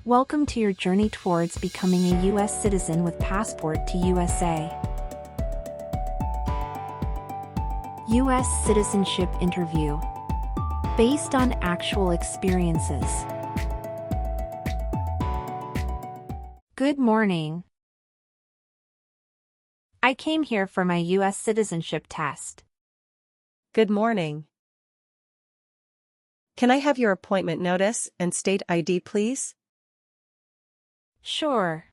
Welcome to your journey towards becoming a U.S. citizen with passport to USA. U.S. Citizenship Interview. Based on actual experiences. Good morning. I came here for my U.S. citizenship test. Good morning. Can I have your appointment notice and state ID, please? Sure.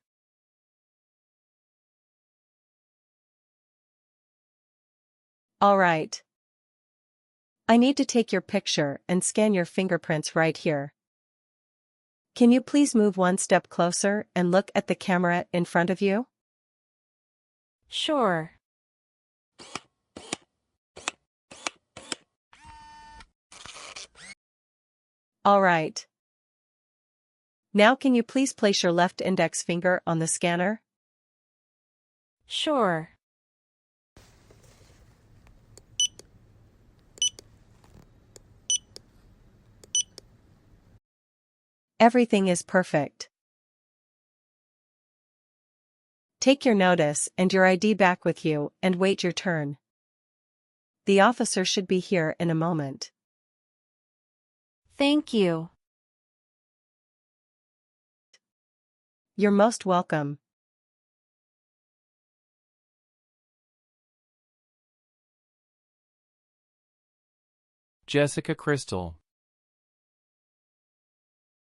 All right. I need to take your picture and scan your fingerprints right here. Can you please move one step closer and look at the camera in front of you? Sure. All right. Now can you please place your left index finger on the scanner? Sure. Everything is perfect. Take your notice and your ID back with you and wait your turn. The officer should be here in a moment. Thank you. You're most welcome. Jessica Crystal.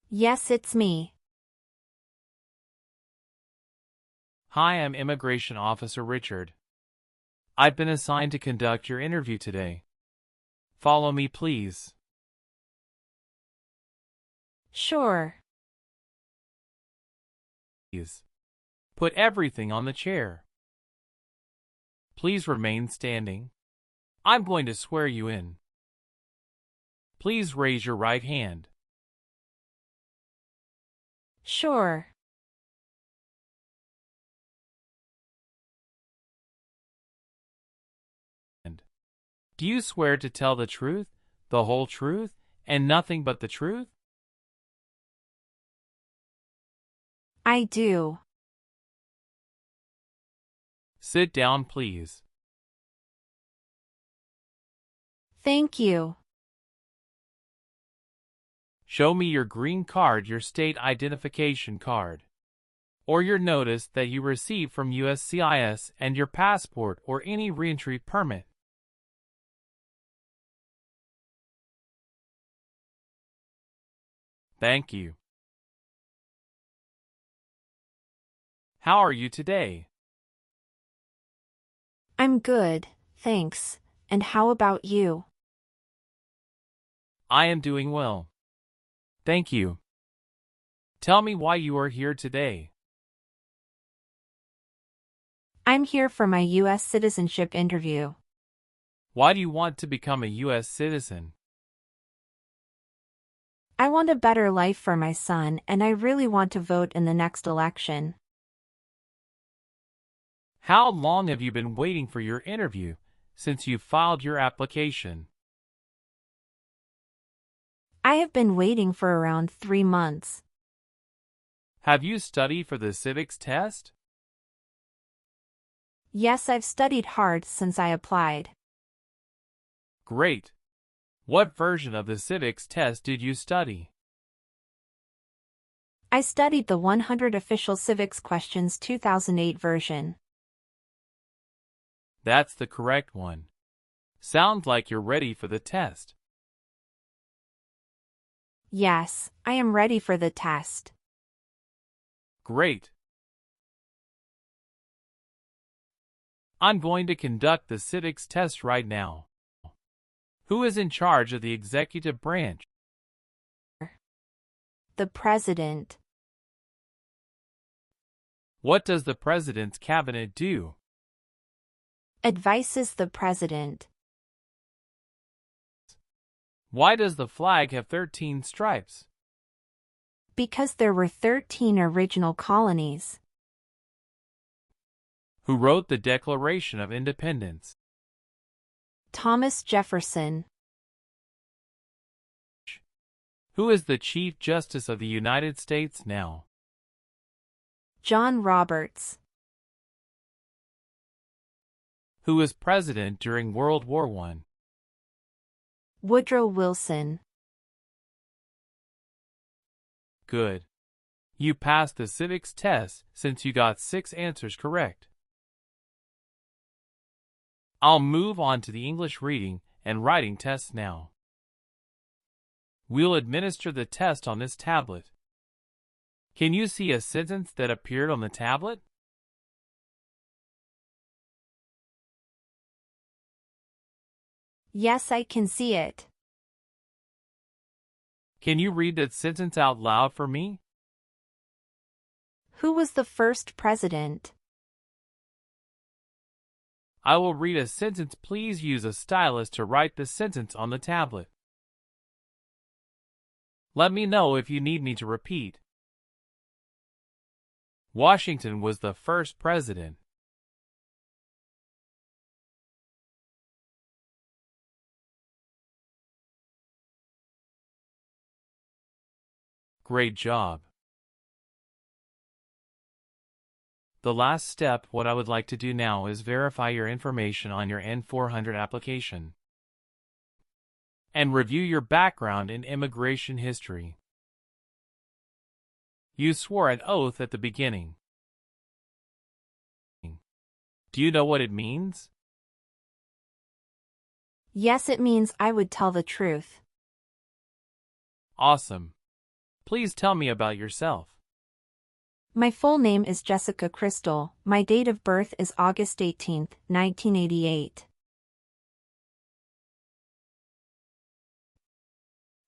Yes, it's me. Hi, I'm Immigration Officer Richard. I've been assigned to conduct your interview today. Follow me, please. Sure. Please. Put everything on the chair. Please remain standing. I'm going to swear you in. Please raise your right hand. Sure. Do you swear to tell the truth, the whole truth, and nothing but the truth? I do. Sit down, please. Thank you. Show me your green card, your state identification card, or your notice that you received from USCIS and your passport or any reentry permit. Thank you. How are you today? I'm good, thanks. And how about you? I am doing well. Thank you. Tell me why you are here today. I'm here for my U.S. citizenship interview. Why do you want to become a U.S. citizen? I want a better life for my son, and I really want to vote in the next election. How long have you been waiting for your interview since you filed your application? I have been waiting for around 3 months. Have you studied for the civics test? Yes, I've studied hard since I applied. Great. What version of the civics test did you study? I studied the 100 Official Civics Questions 2008 version. That's the correct one. Sounds like you're ready for the test. Yes, I am ready for the test. Great. I'm going to conduct the civics test right now. Who is in charge of the executive branch? The President. What does the President's cabinet do? Advises the President. Why does the flag have 13 stripes? Because there were 13 original colonies. Who wrote the Declaration of Independence? Thomas Jefferson. Who is the Chief Justice of the United States now? John Roberts. Who was president during World War I? Woodrow Wilson. Good. You passed the civics test since you got 6 answers correct. I'll move on to the English reading and writing tests now. We'll administer the test on this tablet. Can you see a sentence that appeared on the tablet? Yes, I can see it. Can you read that sentence out loud for me? Who was the first president? I will read a sentence. Please use a stylus to write the sentence on the tablet. Let me know if you need me to repeat. Washington was the first president. Great job. The last step, what I would like to do now is verify your information on your N400 application and review your background and immigration history. You swore an oath at the beginning. Do you know what it means? Yes, it means I would tell the truth. Awesome. Please tell me about yourself. My full name is Jessica Crystal. My date of birth is August 18, 1988.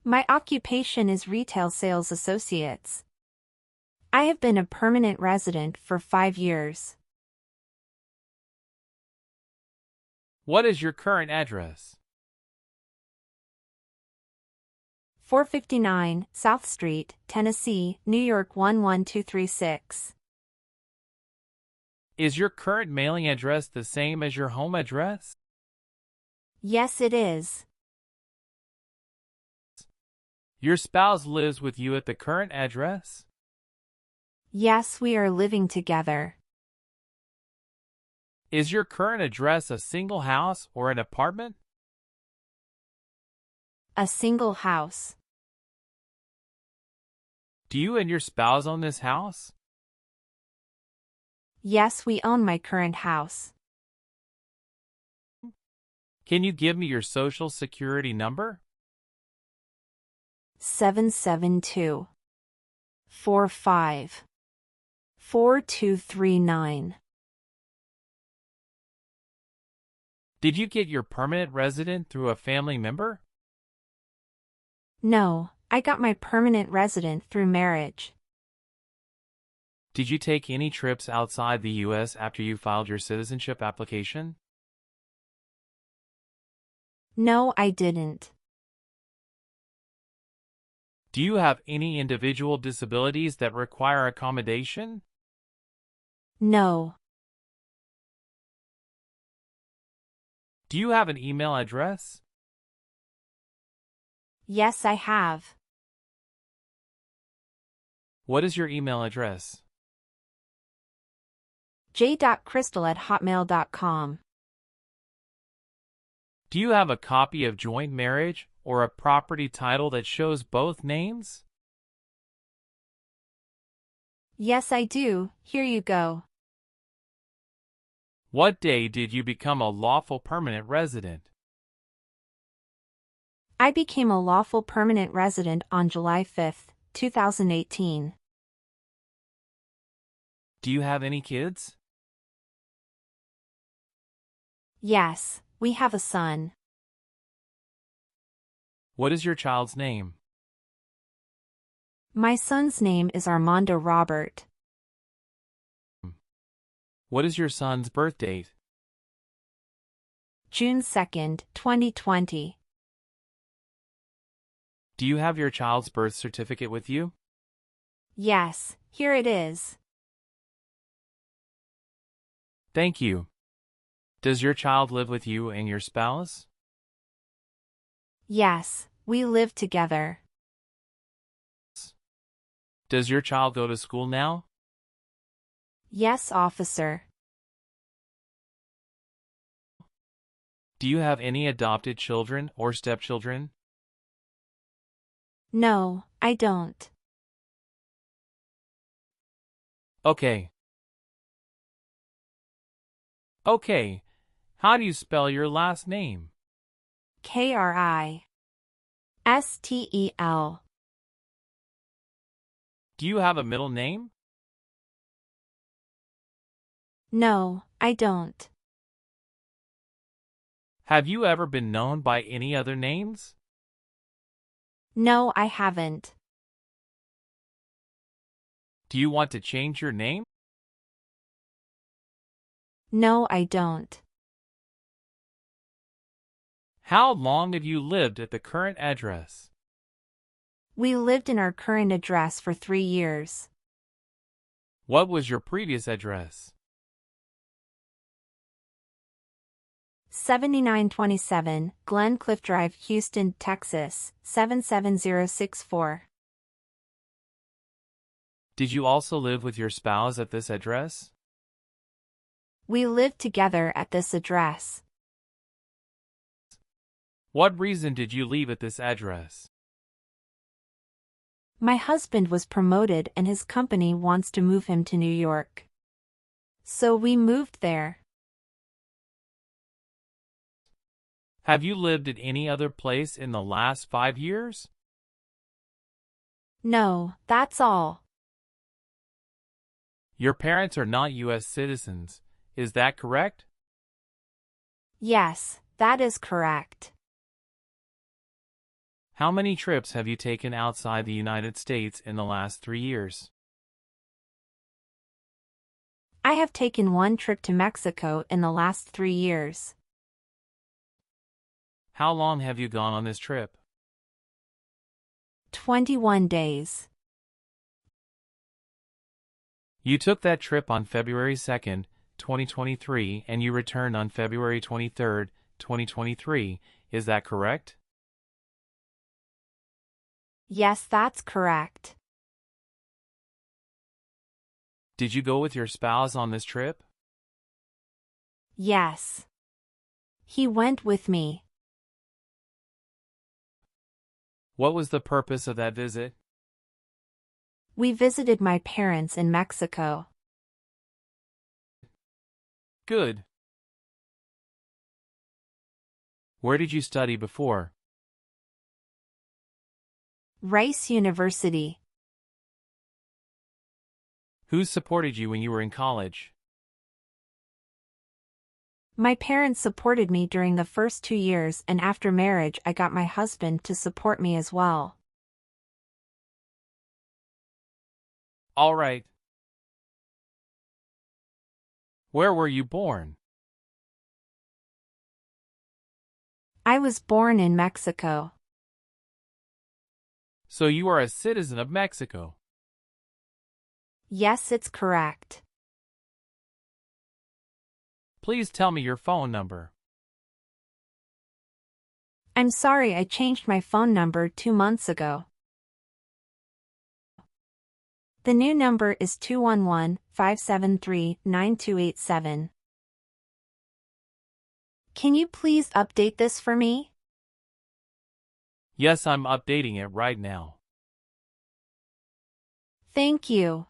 My occupation is retail sales associates. I have been a permanent resident for 5 years. What is your current address? 459 South Street, Tennessee, New York 11236. Is your current mailing address the same as your home address? Yes, it is. Your spouse lives with you at the current address? Yes, we are living together. Is your current address a single house or an apartment? A single house. Do you and your spouse own this house? Yes, we own my current house. Can you give me your social security number? 772 45 4239. Did you get your permanent resident through a family member? No, I got my permanent resident through marriage. Did you take any trips outside the U.S. after you filed your citizenship application? No, I didn't. Do you have any individual disabilities that require accommodation? No. Do you have an email address? Yes, I have. What is your email address? j.crystal@hotmail.com. Do you have a copy of joint marriage or a property title that shows both names? Yes, I do. Here you go. What day did you become a lawful permanent resident? I became a lawful permanent resident on July 5, 2018. Do you have any kids? Yes, we have a son. What is your child's name? My son's name is Armando Robert. What is your son's birth date? June 2, 2020. Do you have your child's birth certificate with you? Yes, here it is. Thank you. Does your child live with you and your spouse? Yes, we live together. Does your child go to school now? Yes, officer. Do you have any adopted children or stepchildren? No, I don't. Okay. Okay. How do you spell your last name? Kristel. Do you have a middle name? No, I don't. Have you ever been known by any other names? No, I haven't. Do you want to change your name? No, I don't. How long have you lived at the current address? We lived in our current address for 3 years. What was your previous address? 7927 Glen Cliff Drive, Houston, Texas, 77064. Did you also live with your spouse at this address? We lived together at this address. What reason did you leave at this address? My husband was promoted and his company wants to move him to New York. So we moved there. Have you lived at any other place in the last 5 years? No, that's all. Your parents are not U.S. citizens, is that correct? Yes, that is correct. How many trips have you taken outside the United States in the last 3 years? I have taken 1 trip to Mexico in the last 3 years. How long have you gone on this trip? 21 days. You took that trip on February 2nd, 2023, and you returned on February 23rd, 2023, is that correct? Yes, that's correct. Did you go with your spouse on this trip? Yes. He went with me. What was the purpose of that visit? We visited my parents in Mexico. Good. Where did you study before? Rice University. Who supported you when you were in college? My parents supported me during the first 2 years, and after marriage I got my husband to support me as well. All right. Where were you born? I was born in Mexico. So you are a citizen of Mexico. Yes, it's correct. Please tell me your phone number. I'm sorry, I changed my phone number 2 months ago. The new number is 211-573-9287. Can you please update this for me? Yes, I'm updating it right now. Thank you.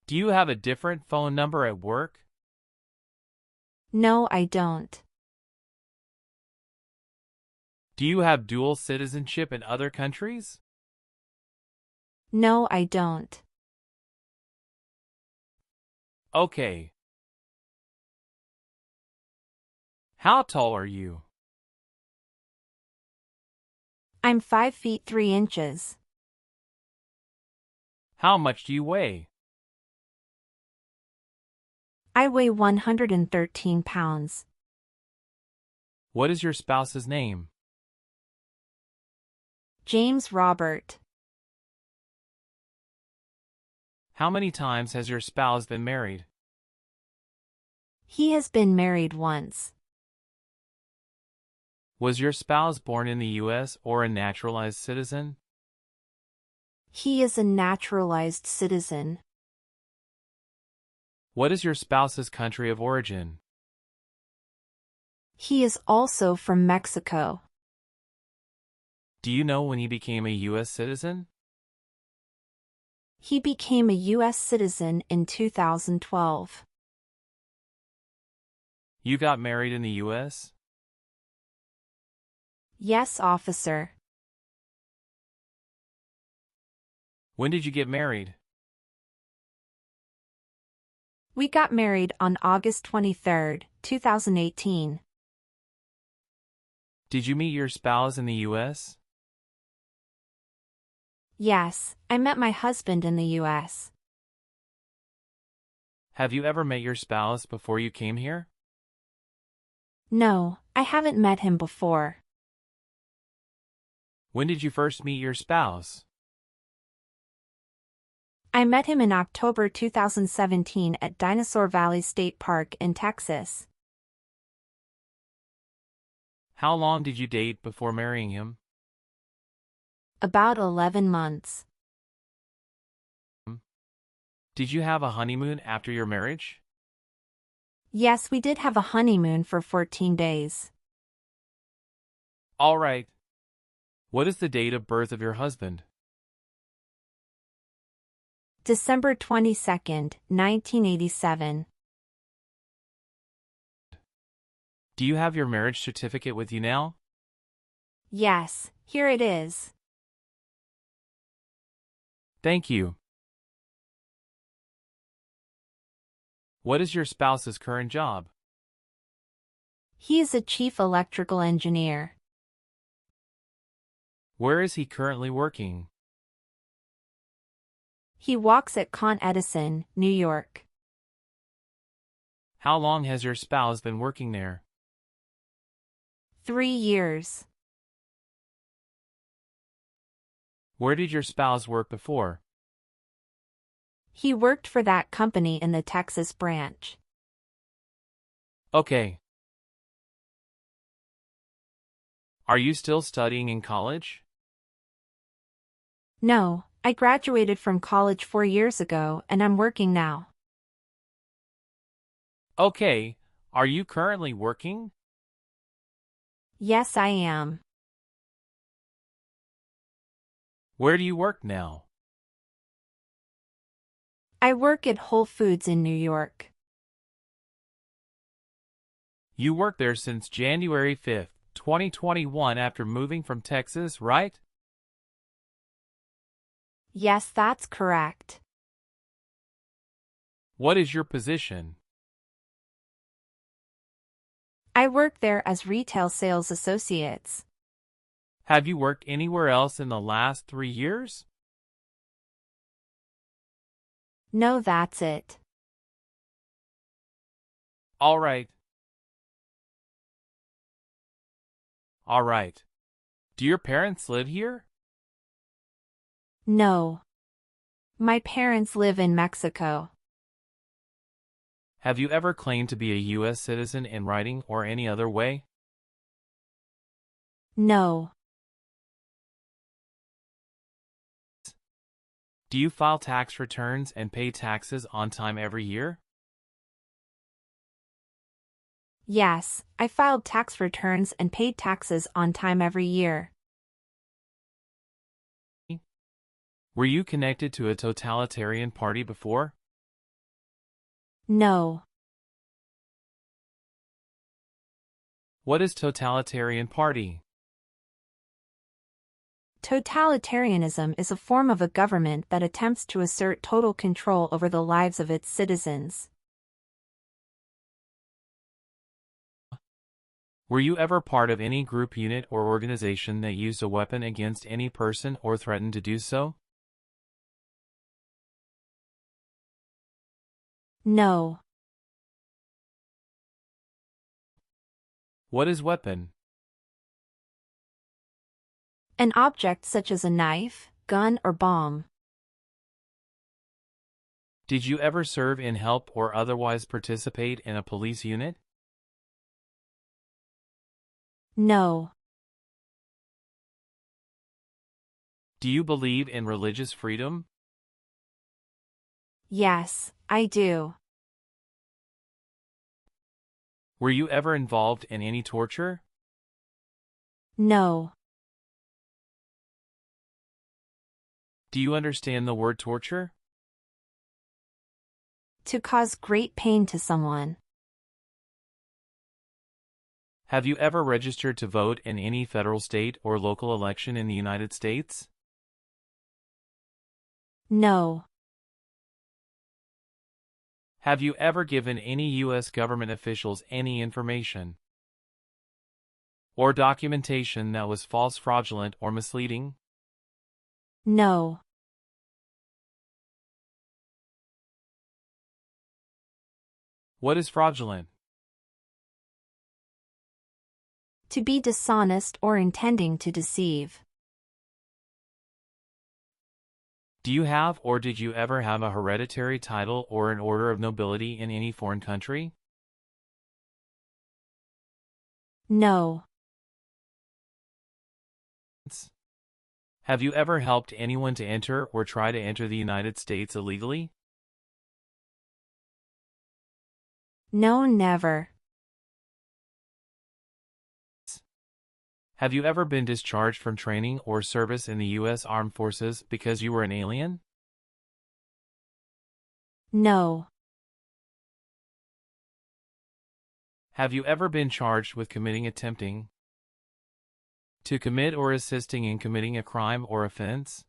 Do you have a different phone number at work? No, I don't. Do you have dual citizenship in other countries? No, I don't. Okay. How tall are you? I'm 5 feet 3 inches. How much do you weigh? I weigh 113 pounds. What is your spouse's name? James Robert. How many times has your spouse been married? He has been married once. Was your spouse born in the U.S. or a naturalized citizen? He is a naturalized citizen. What is your spouse's country of origin? He is also from Mexico. Do you know when he became a U.S. citizen? He became a U.S. citizen in 2012. You got married in the U.S.? Yes, officer. When did you get married? We got married on August 23, 2018. Did you meet your spouse in the U.S.? Yes, I met my husband in the U.S. Have you ever met your spouse before you came here? No, I haven't met him before. When did you first meet your spouse? I met him in October 2017 at Dinosaur Valley State Park in Texas. How long did you date before marrying him? About 11 months. Did you have a honeymoon after your marriage? Yes, we did have a honeymoon for 14 days. All right. What is the date of birth of your husband? December 22, 1987. Do you have your marriage certificate with you now? Yes, here it is. Thank you. What is your spouse's current job? He is a chief electrical engineer. Where is he currently working? He walks at Con Edison, New York. How long has your spouse been working there? 3 years. Where did your spouse work before? He worked for that company in the Texas branch. Okay. Are you still studying in college? No, I graduated from college 4 years ago and I'm working now. Okay. Are you currently working? Yes, I am. Where do you work now? I work at Whole Foods in New York. You worked there since January 5th, 2021 after moving from Texas, right? Yes, that's correct. What is your position? I work there as retail sales associates. Have you worked anywhere else in the last 3 years? No, that's it. All right. All right. Do your parents live here? No. My parents live in Mexico. Have you ever claimed to be a U.S. citizen in writing or any other way? No. Do you file tax returns and pay taxes on time every year? Yes, I filed tax returns and paid taxes on time every year. Were you connected to a totalitarian party before? No. What is totalitarian party? Totalitarianism is a form of a government that attempts to assert total control over the lives of its citizens. Were you ever part of any group, unit, or organization that used a weapon against any person or threatened to do so? No. What is weapon? An object such as a knife, gun, or bomb. Did you ever serve in, help, or otherwise participate in a police unit? No. Do you believe in religious freedom? Yes, I do. Were you ever involved in any torture? No. Do you understand the word torture? To cause great pain to someone. Have you ever registered to vote in any federal, state, or local election in the United States? No. Have you ever given any U.S. government officials any information or documentation that was false, fraudulent, or misleading? No. What is fraudulent? To be dishonest or intending to deceive. Do you have or did you ever have a hereditary title or an order of nobility in any foreign country? No. Have you ever helped anyone to enter or try to enter the United States illegally? No, never. Have you ever been discharged from training or service in the U.S. Armed Forces because you were an alien? No. Have you ever been charged with attempting to commit or assisting in committing a crime or offense?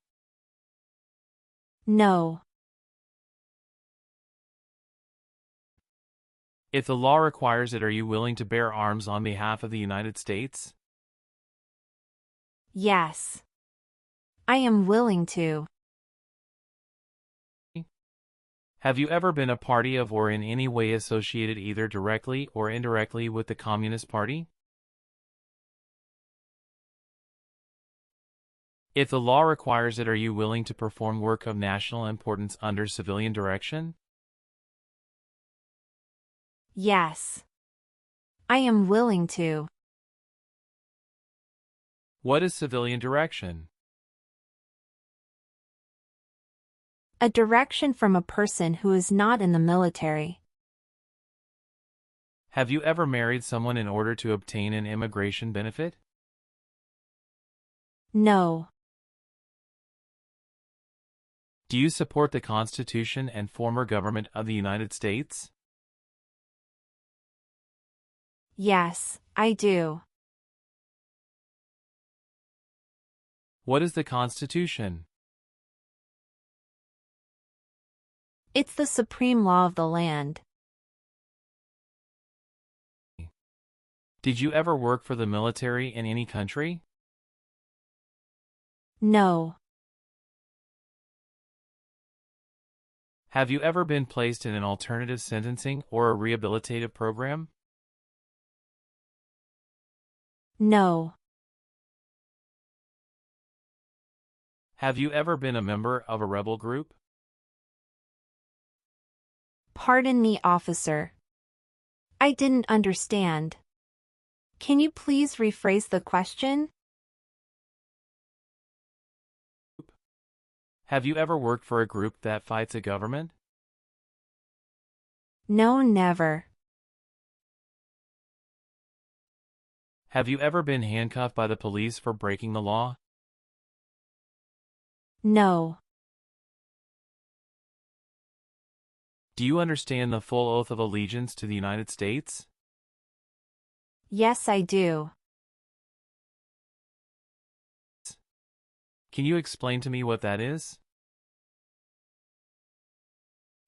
No. If the law requires it, are you willing to bear arms on behalf of the United States? Yes. I am willing to. Have you ever been a party of or in any way associated either directly or indirectly with the Communist Party? If the law requires it, are you willing to perform work of national importance under civilian direction? Yes. I am willing to. What is civilian direction? A direction from a person who is not in the military. Have you ever married someone in order to obtain an immigration benefit? No. Do you support the Constitution and former government of the United States? Yes, I do. What is the Constitution? It's the supreme law of the land. Did you ever work for the military in any country? No. Have you ever been placed in an alternative sentencing or a rehabilitative program? No. Have you ever been a member of a rebel group? Pardon me, officer. I didn't understand. Can you please rephrase the question? Have you ever worked for a group that fights a government? No, never. Have you ever been handcuffed by the police for breaking the law? No. Do you understand the full oath of allegiance to the United States? Yes, I do. Can you explain to me what that is?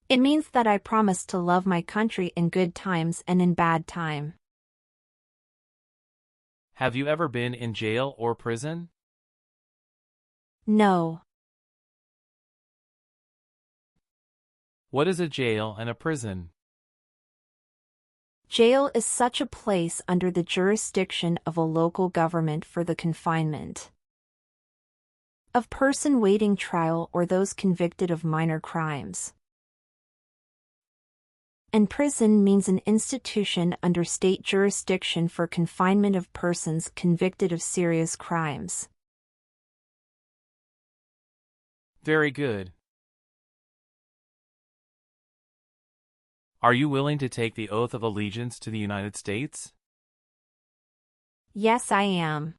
It means that I promise to love my country in good times and in bad time. Have you ever been in jail or prison? No. What is a jail and a prison? Jail is such a place under the jurisdiction of a local government for the confinement of person waiting trial or those convicted of minor crimes. And prison means an institution under state jurisdiction for confinement of persons convicted of serious crimes. Very good. Are you willing to take the oath of allegiance to the United States? Yes, I am.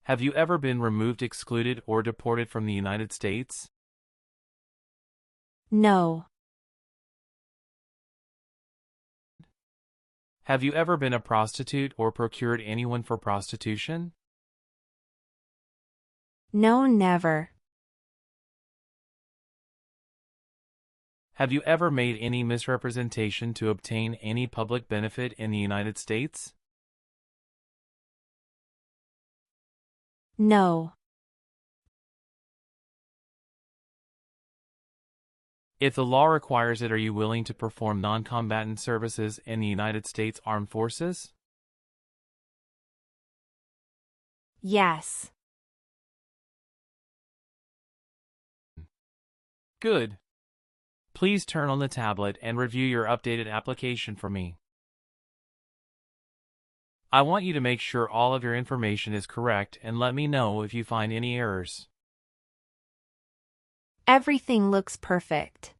Have you ever been removed, excluded, or deported from the United States? No. Have you ever been a prostitute or procured anyone for prostitution? No, never. Have you ever made any misrepresentation to obtain any public benefit in the United States? No. If the law requires it, are you willing to perform non-combatant services in the United States Armed Forces? Yes. Good. Please turn on the tablet and review your updated application for me. I want you to make sure all of your information is correct and let me know if you find any errors. Everything looks perfect.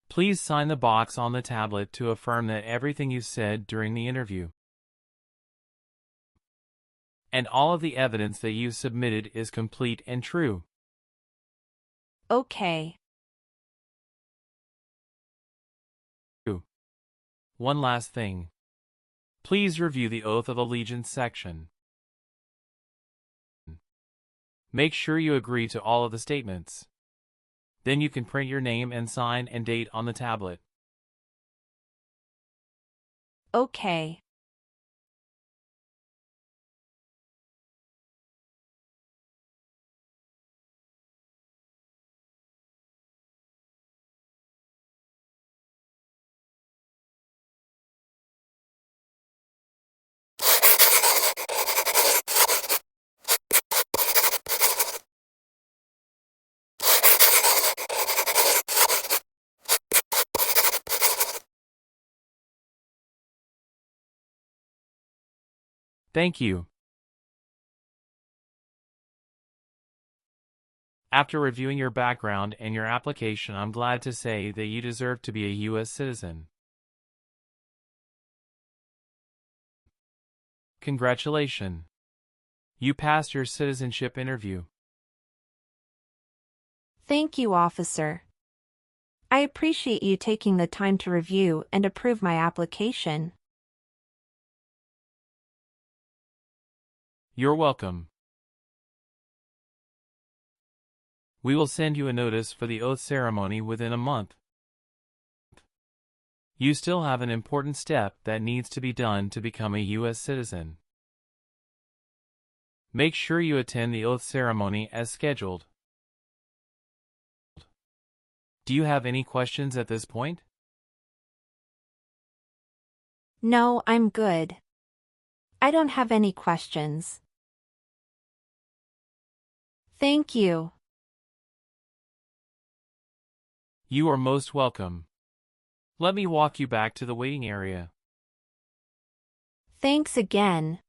Please sign the box on the tablet to affirm that everything you said during the interview and all of the evidence that you submitted is complete and true. Okay. One last thing. Please review the Oath of Allegiance section. Make sure you agree to all of the statements. Then you can print your name and sign and date on the tablet. Okay. Thank you. After reviewing your background and your application, I'm glad to say that you deserve to be a U.S. citizen. Congratulations. You passed your citizenship interview. Thank you, officer. I appreciate you taking the time to review and approve my application. You're welcome. We will send you a notice for the oath ceremony within a month. You still have an important step that needs to be done to become a U.S. citizen. Make sure you attend the oath ceremony as scheduled. Do you have any questions at this point? No, I'm good. I don't have any questions. Thank you. You are most welcome. Let me walk you back to the waiting area. Thanks again.